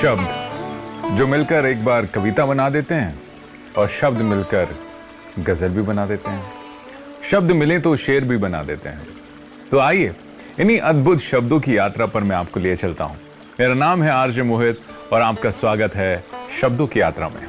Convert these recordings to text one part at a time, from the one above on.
शब्द जो मिलकर एक बार कविता बना देते हैं और शब्द मिलकर गजल भी बना देते हैं, शब्द मिले तो शेर भी बना देते हैं। तो आइए इन्हीं अद्भुत शब्दों की यात्रा पर मैं आपको लिए चलता हूं। मेरा नाम है आरजे मोहित और आपका स्वागत है शब्दों की यात्रा में।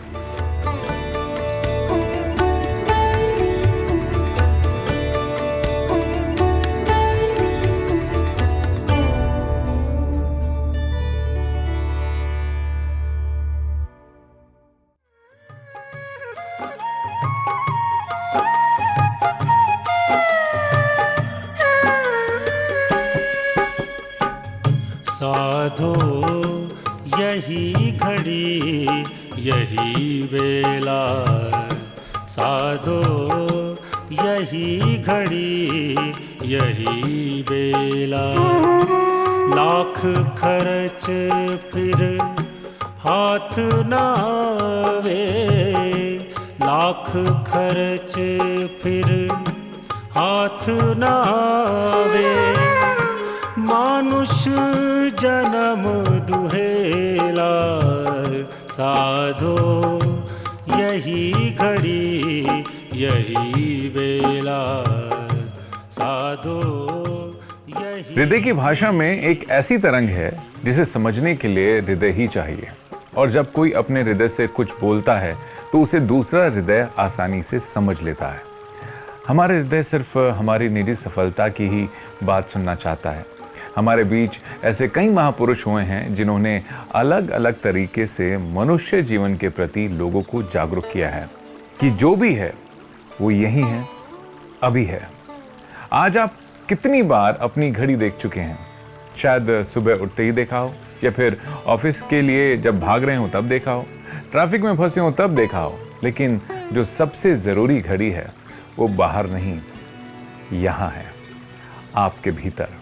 साधो यही घड़ी यही बेला, साधो यही घड़ी यही बेला। लाख खर्च फिर हाथ ना आवे, लाख खर्च फिर हाथ ना आवे। मानुष जन्म दुहेला, साधो यही घड़ी यही बेला, साधो यही। हृदय की भाषा में एक ऐसी तरंग है जिसे समझने के लिए हृदय ही चाहिए, और जब कोई अपने हृदय से कुछ बोलता है तो उसे दूसरा हृदय आसानी से समझ लेता है। हमारे हृदय सिर्फ हमारी निजी सफलता की ही बात सुनना चाहता है। हमारे बीच ऐसे कई महापुरुष हुए हैं जिन्होंने अलग अलग तरीके से मनुष्य जीवन के प्रति लोगों को जागरूक किया है कि जो भी है वो यही है, अभी है। आज आप कितनी बार अपनी घड़ी देख चुके हैं? शायद सुबह उठते ही देखा हो, या फिर ऑफिस के लिए जब भाग रहे हो तब देखा हो, ट्रैफिक में फंसे हो तब देखा हो। लेकिन जो सबसे ज़रूरी घड़ी है वो बाहर नहीं, यहाँ है, आपके भीतर।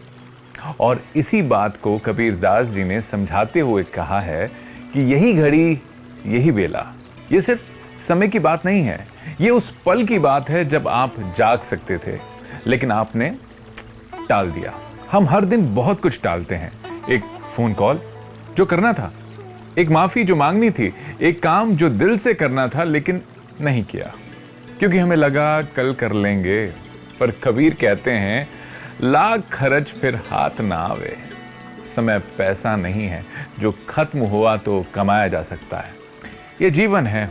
और इसी बात को कबीरदास जी ने समझाते हुए कहा है कि यही घड़ी यही बेला। ये सिर्फ समय की बात नहीं है, ये उस पल की बात है जब आप जाग सकते थे लेकिन आपने टाल दिया। हम हर दिन बहुत कुछ टालते हैं। एक फोन कॉल जो करना था, एक माफी जो मांगनी थी, एक काम जो दिल से करना था लेकिन नहीं किया क्योंकि हमें लगा कल कर लेंगे। पर कबीर कहते हैं लाख खर्च फिर हाथ ना आवे। समय पैसा नहीं है जो खत्म हुआ तो कमाया जा सकता है। ये जीवन है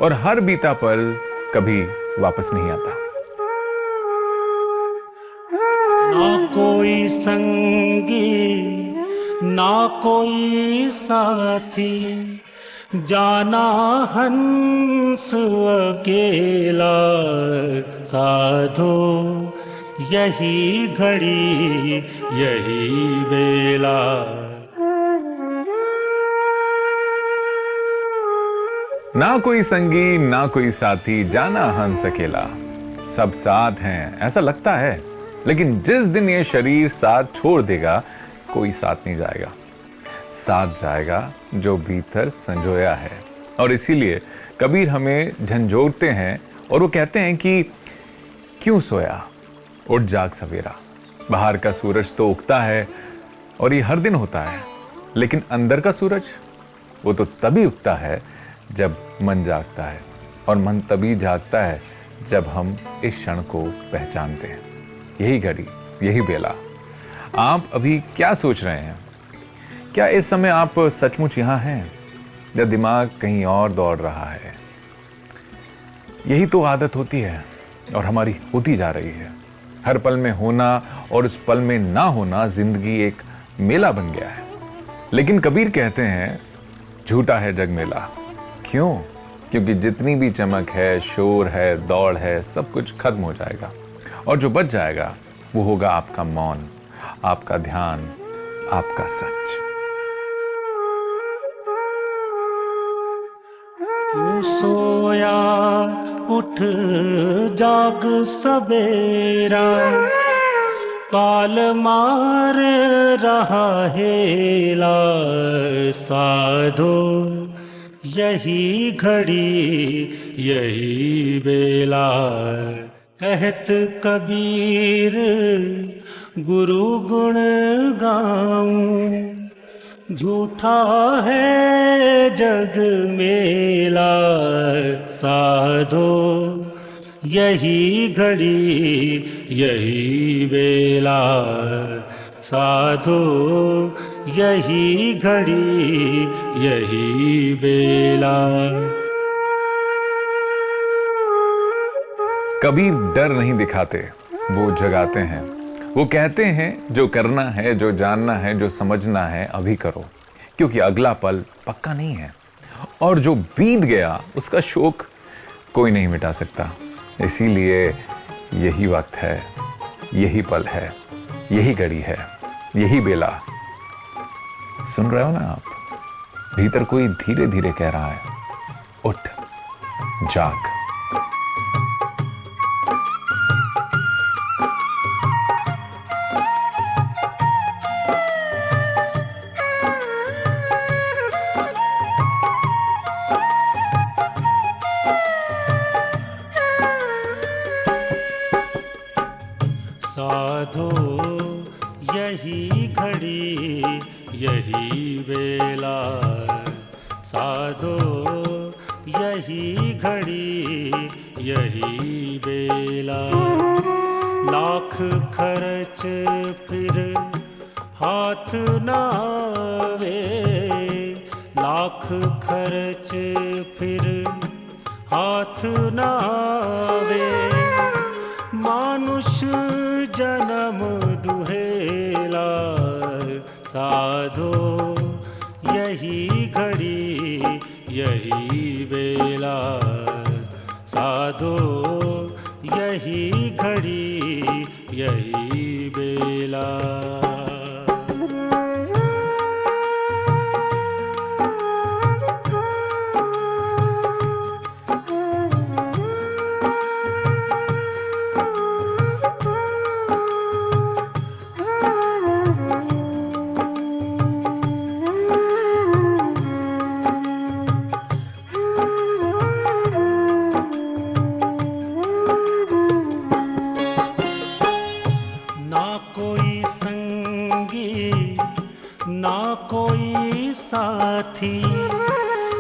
और हर बीता पल कभी वापस नहीं आता। ना कोई संगी ना कोई साथी, जाना हंस अकेला, साधो यही घड़ी यही बेला। ना कोई संगी ना कोई साथी, जाना हंस अकेला। सब साथ हैं ऐसा लगता है, लेकिन जिस दिन ये शरीर साथ छोड़ देगा कोई साथ नहीं जाएगा। साथ जाएगा जो भीतर संजोया है। और इसीलिए कबीर हमें झंझोड़ते हैं और वो कहते हैं कि क्यों सोया, उठ जाग सवेरा। बाहर का सूरज तो उगता है और ये हर दिन होता है, लेकिन अंदर का सूरज वो तो तभी उगता है जब मन जागता है, और मन तभी जागता है जब हम इस क्षण को पहचानते हैं। यही घड़ी यही बेला। आप अभी क्या सोच रहे हैं? क्या इस समय आप सचमुच यहाँ हैं या दिमाग कहीं और दौड़ रहा है? यही तो आदत होती है और हमारी होती जा रही है। हर पल में होना और उस पल में ना होना जिंदगी एक मेला बन गया है। लेकिन कबीर कहते हैं झूठा है जग मेला। क्यों? क्योंकि जितनी भी चमक है, शोर है, दौड़ है, सब कुछ खत्म हो जाएगा, और जो बच जाएगा वो होगा आपका मौन, आपका ध्यान, आपका सच। तू सोया उठ जाग सवेरा, काल मार रहा हेला, साधो यही घड़ी यही बेला। कहत कबीर गुरु गुण गाऊं, झूठा है जग मेला साधो यही घड़ी यही बेला साधो यही घड़ी यही बेला। कबीर डर नहीं दिखाते, वो जगाते हैं। वो कहते हैं जो करना है, जो जानना है, जो समझना है अभी करो, क्योंकि अगला पल पक्का नहीं है और जो बीत गया उसका शोक कोई नहीं मिटा सकता। इसीलिए यही वक्त है, यही पल है, यही घड़ी है, यही बेला। सुन रहे हो ना आप? भीतर कोई धीरे धीरे कह रहा है, उठ, जाग। साधो यही घड़ी यही बेला साधो यही घड़ी यही बेला। लाख खर्च फिर हाथ ना आवे, लाख खर्च फिर हाथ ना आवे। मानुष जन्म दुहेला साधो यही घड़ी यही बेला साधो यही घड़ी यही बेला। ना कोई साथी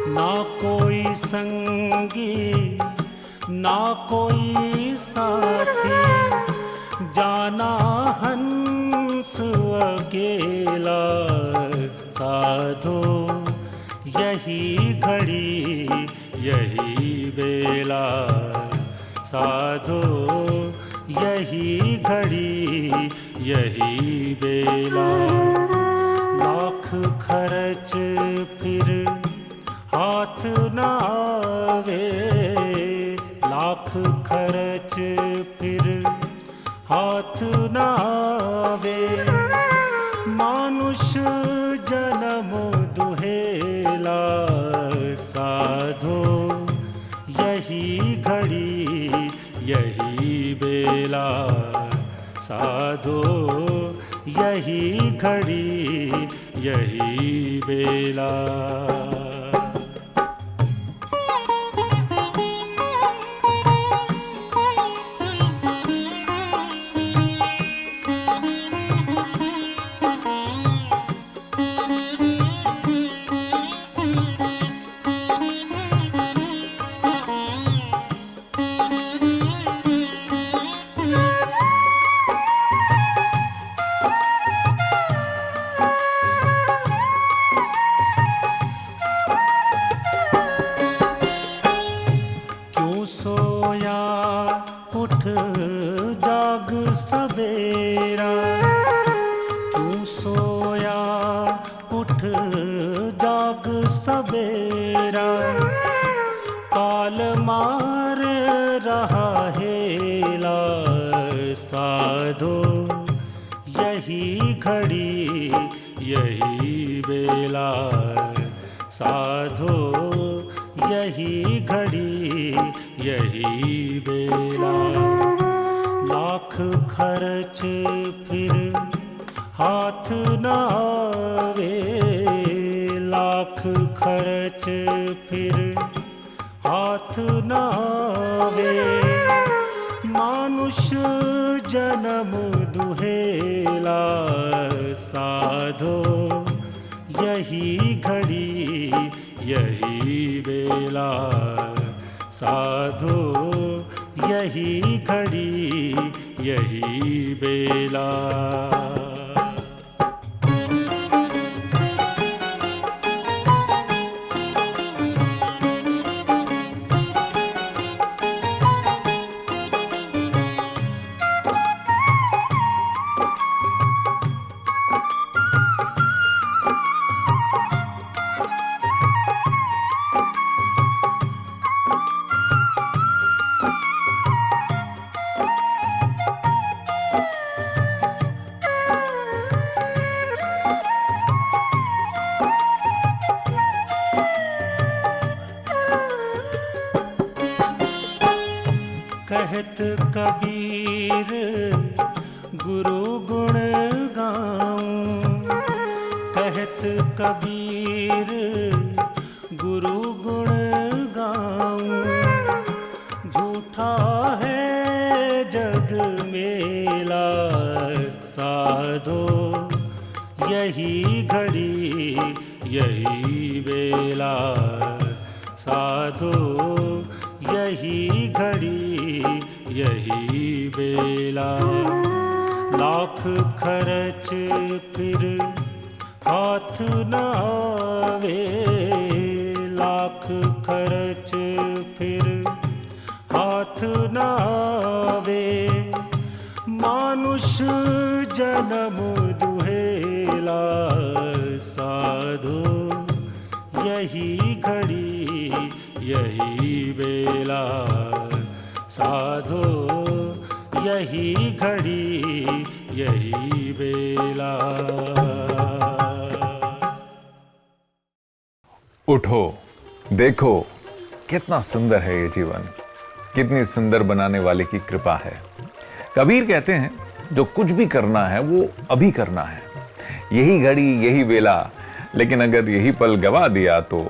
ना कोई संगी ना कोई साथी, जाना हंस अकेला साधो यही घड़ी यही बेला साधो यही घड़ी यही बेला। लाख खर्च फिर हाथ ना आवे, लाख खर्च फिर हाथ ना आवे। मानुष जन्म दुहेला साधो यही घड़ी यही बेला साधो यही घड़ी यही बेला। सोया उठ जाग सवेरा, तू सोया उठ जाग सवेरा। काल मार रहा हेला साधो यही घड़ी यही बेला साधो यही घड़ी यही बेला। लाख खर्च फिर हाथ ना आवे, लाख खर्च फिर हाथ ना आवे। मानुष जन्म दुहेला साधो यही यही घड़ी यही बेला, साधो यही घड़ी यही बेला। कहत कबीर गुरु गुण गाऊं, कहत कबीर गुरु गुण गाऊं, झूठा है जग मेला, साधो यही घड़ी यही बेला, साधो यही घड़ी यही बेला। लाख खर्च फिर हाथ न आवे, लाख खर्च फिर हाथ न आवे, मानुष जन्म दुहेला, साधो यही घड़ी यही बेला, साधो यही घड़ी यही बेला। उठो, देखो कितना सुंदर है ये जीवन, कितनी सुंदर बनाने वाले की कृपा है। कबीर कहते हैं जो कुछ भी करना है वो अभी करना है, यही घड़ी यही बेला, लेकिन अगर यही पल गवा दिया तो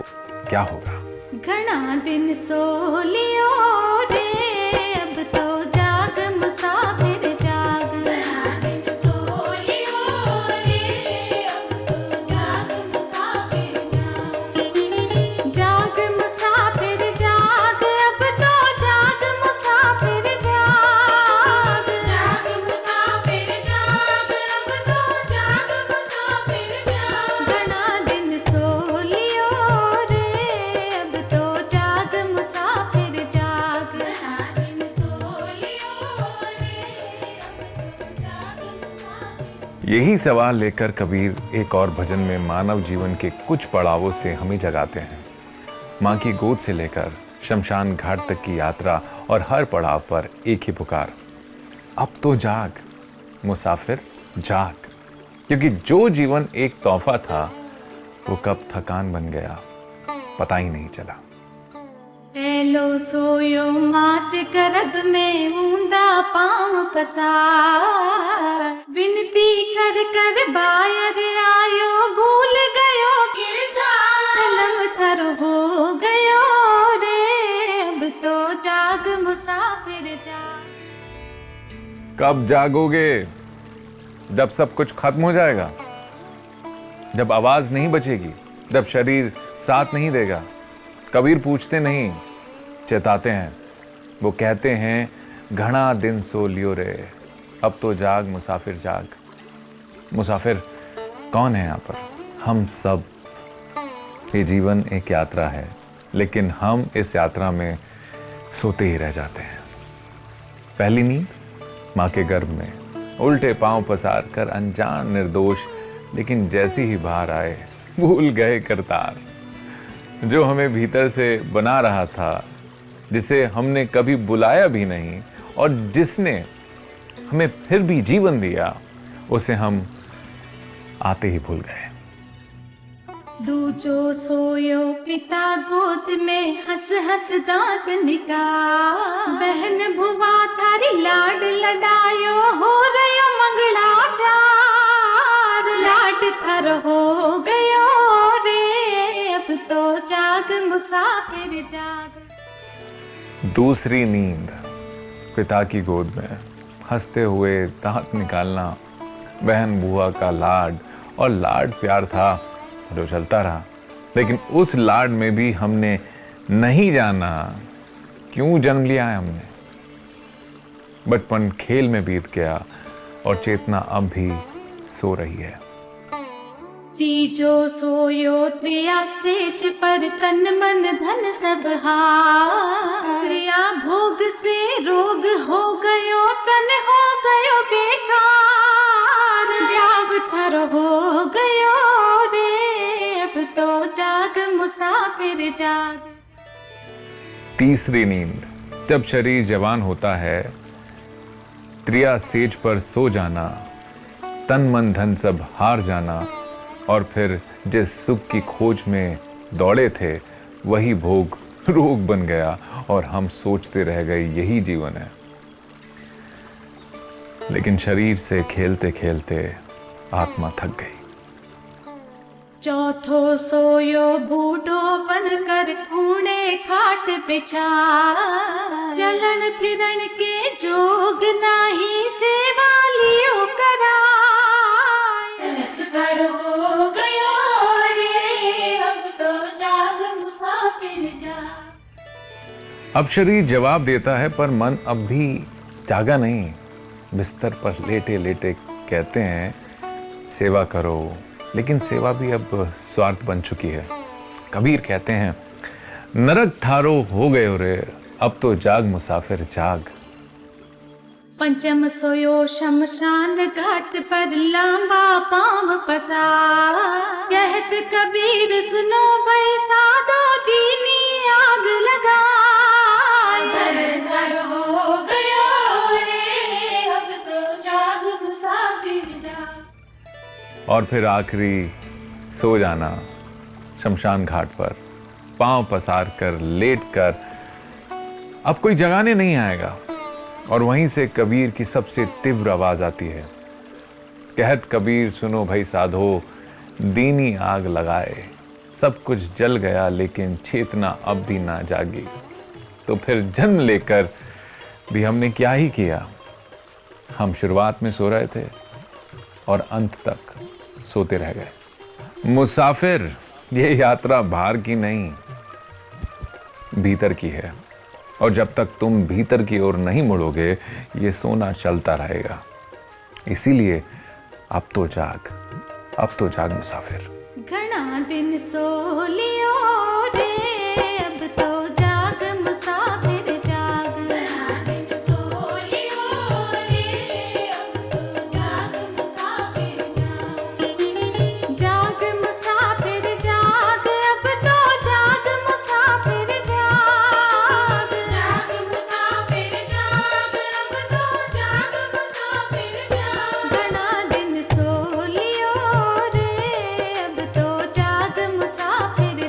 क्या होगा। घना दिन सो लियो रे, अब तो जाग मुसाफिर जाग, घना दिन सो लियो रे, अब तो जाग मुसाफिर जाग, जाग मुसाफिर जाग, अब तो जाग मुसाफिर जाग, जाग मुसाफिर जाग, अब तो जाग मुसाफिर जाग, घना दिन सो लियो रे, अब तो जाग मुसाफिर जाग, घना दिन सो लियो रे, अब तो जाग मुसाफिर। यही सवाल लेकर कबीर एक और भजन में मानव जीवन के कुछ पड़ावों से हमें जगाते हैं। माँ की गोद से लेकर शमशान घाट तक की यात्रा और हर पड़ाव पर एक ही पुकार, अब तो जाग मुसाफिर जाग, क्योंकि जो जीवन एक तोहफा था वो कब थकान बन गया पता ही नहीं चला। एलो सोयो मात करब में ऊंडा पाँव पसार, विनती कर कर बायर आयो, भूल गयो किरदार, जन्म थर हो गयो रे, अब तो जाग मुसाफिर जाग। कब जागोगे? जब सब कुछ खत्म हो जाएगा, जब आवाज नहीं बचेगी, जब शरीर साथ नहीं देगा। कबीर पूछते नहीं, चेताते हैं। वो कहते हैं घना दिन सो लियो रे, अब तो जाग मुसाफिर जाग। मुसाफिर कौन है यहाँ पर? हम सब। ये जीवन एक यात्रा है, लेकिन हम इस यात्रा में सोते ही रह जाते हैं। पहली नींद माँ के गर्भ में, उल्टे पांव पसार कर अनजान निर्दोष, लेकिन जैसी ही बाहर आए भूल गए करतार। जो हमें भीतर से बना रहा था, जिसे हमने कभी बुलाया भी नहीं और जिसने हमें फिर भी जीवन दिया, उसे हम आते ही भूल गए। दूजो सोयो पिता गोद में, हंस हंस दांत निकाल, बहन भुआ थारी लाड लडायो, हो रयो मंगलाचार, लाड थर हो गयो रे, अब तो जाग मुसाफिर जाग। दूसरी नींद पिता की गोद में, हंसते हुए दांत निकालना, बहन बुआ का लाड, और लाड प्यार था जो चलता रहा। लेकिन उस लाड में भी हमने नहीं जाना क्यों जन्म लिया है हमने। बचपन खेल में बीत गया और चेतना अब भी सो रही है। तीजो सोयो त्रिया सेज पर तन मन धन सब हार। त्रिया भोग से रोग हो गयो तन हो गयो बेकार। ब्याव थर हो गयो रे अब तो जाग मुसाफिर जाग। तीसरी नींद। जब शरीर जवान होता है, त्रिया सेज पर सो जाना, तन मन धन सब हार जाना और फिर जिस सुख की खोज में दौड़े थे वही भोग रोग बन गया और हम सोचते रह गए यही जीवन है। लेकिन शरीर से खेलते खेलते आत्मा थक गई। चौथो सोयो बूढ़ो बनकर खूणे खाट बिछा। चलन फिरण के जोग नाही सेवा लियो कराय। कर हो गयो रे अब तो जाग मुसाफिर जा। अब शरीर जवाब देता है पर मन अब भी जागा नहीं। बिस्तर पर लेटे लेटे कहते हैं सेवा करो, लेकिन सेवा भी अब स्वार्थ बन चुकी है। कबीर कहते हैं नरक थारो हो गए रे अब तो जाग मुसाफिर जाग। पंचम सोयो शमशान घाट पर लांबा पांव पसार। कहत कबीर सुनो भाई साधो दीनी आग लगाए। घर हो गयो रे अब तो जाग मुसाफिर जा। और फिर आखिरी सो जाना शमशान घाट पर पांव पसार कर लेट कर। अब कोई जगाने नहीं आएगा। और वहीं से कबीर की सबसे तीव्र आवाज आती है। कहत कबीर सुनो भाई साधो दीनी आग लगाए। सब कुछ जल गया लेकिन चेतना अब भी ना जागी। तो फिर जन्म लेकर भी हमने क्या ही किया। हम शुरुआत में सो रहे थे और अंत तक सोते रह गए। मुसाफिर ये यात्रा बाहर की नहीं भीतर की है। और जब तक तुम भीतर की ओर नहीं मुड़ोगे ये सोना चलता रहेगा। इसीलिए अब तो जाग मुसाफिर। घना दिन सो लियो रे अब तो जाग मुसाफिर जाग। घना दिन सो लियो रे अब तो जाग मुसाफिर जाग। जाग मुसाफिर जाग अब तो जाग मुसाफिर जाग। जाग मुसाफिर जाग अब तो जाग मुसाफिर जाग। घना दिन सो लियो रे अब तो जाग मुसाफिर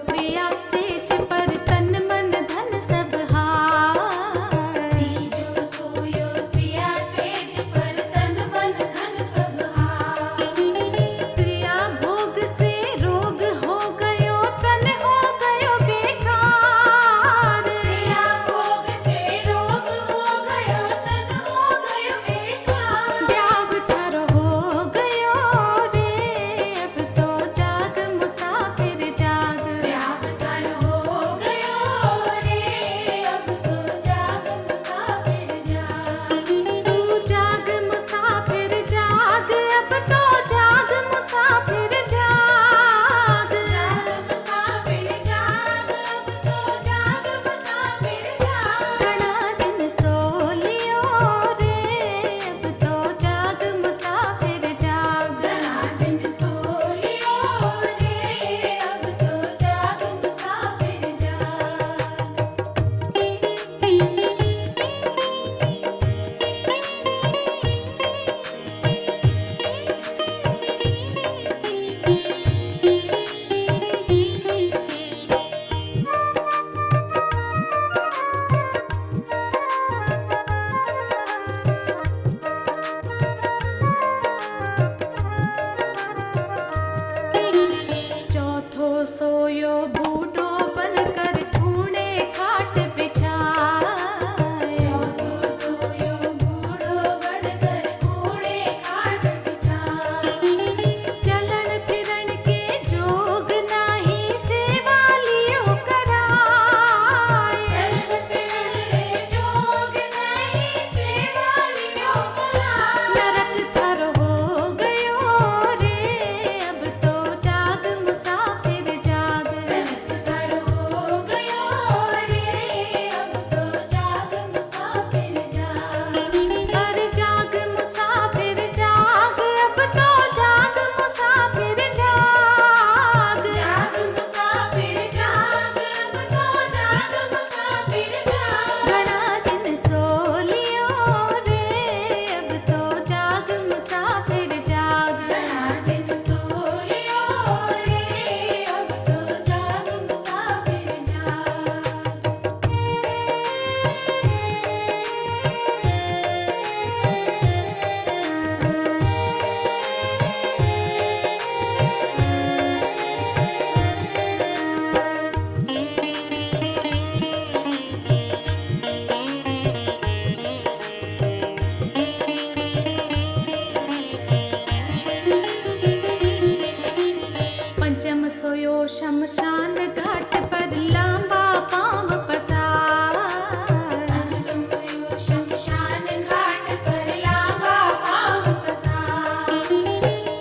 त्रिया सेज पर तन मन धन सब हार तीजो सोयो त्रिया सेज पर तन मन धन सब हार त्रिया भोग से रोग हो गयो तन हो गयो बेकार त्रिया भोग से रोग हो गयो तन हो गयो बेकार ब्याव थर हो गयो रे अब तो जाग मुसाफिर जाग ब्याव थर हो गयो रे अब तो जाग मुसाफिर जाग तू जाग मुसाफिर जाग अब तो जाग मुसाफिर जाग जाग मुसाफिर जाग अब तो जाग मुसाफिर जाग घना दिन सो लियो रे अब तो जाग मुसाफिर जाग घना दिन सो लियो रे अब तो जाग मुसाफिर जाग चौथो सोयो बूढ़ो बनकर कूड़े खाट बिछाए चौथो सोयो बूढ़ो बनकर कूड़े खाट बिछाए चलन फिरण के जोग नाही सेवा लियो कराए चलन फिरण के जोग नाही सेवा लियो कराए नरक थर हो गयो रे अब तो जाग मुसाफिर जाग नरक थर हो गयो रे अब तो जाग मुसाफिर जाग अरे जाग मुसाफिर जाग अब तो जाग मुसाफिर जाग जाग मुसाफिर जाग अब तो जाग मुसाफिर जाग घना दिन सो लियो रे अब तो जाग मुसाफिर जाग घना दिन सो लियो रे अब तो जाग मुसाफिर जाग पंचम सोयो शमशान घाट पर लांबा पांव पसार पंचम सोयो शमशान घाट पर लांबा पांव पसार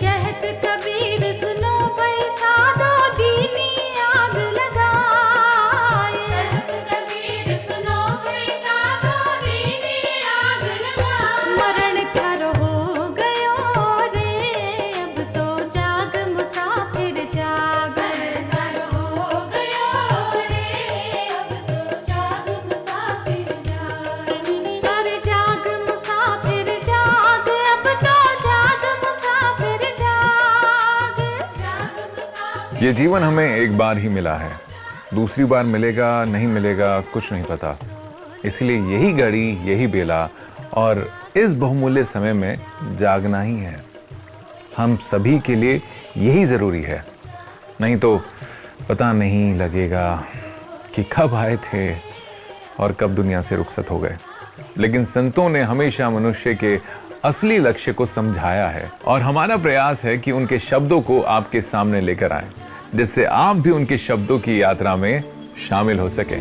कहत कबीर सुनो भाई साधो दीनी आग लगाए कहत कबीर सुनो भाई साधो दीनी आग लगाए मरण थर हो गयो रे अब तो जाग मुसाफिर जाग थर हो गयो रे अब तो जाग मुसाफिर जाग अरे जाग मुसाफिर जाग अब तो जाग मुसाफिर जाग जाग मुसाफिर ये जीवन हमें एक बार ही मिला है, दूसरी बार मिलेगा नहीं मिलेगा कुछ नहीं पता। इसलिए यही घड़ी, यही बेला और इस बहुमूल्य समय में जागना ही है। हम सभी के लिए यही जरूरी है, नहीं तो पता नहीं लगेगा कि कब आए थे और कब दुनिया से रुखसत हो गए। लेकिन संतों ने हमेशा मनुष्य के असली लक्ष्य को समझाया है और हमारा प्रयास है कि उनके शब्दों को आपके सामने लेकर आएं, जिससे आप भी उनके शब्दों की यात्रा में शामिल हो सके।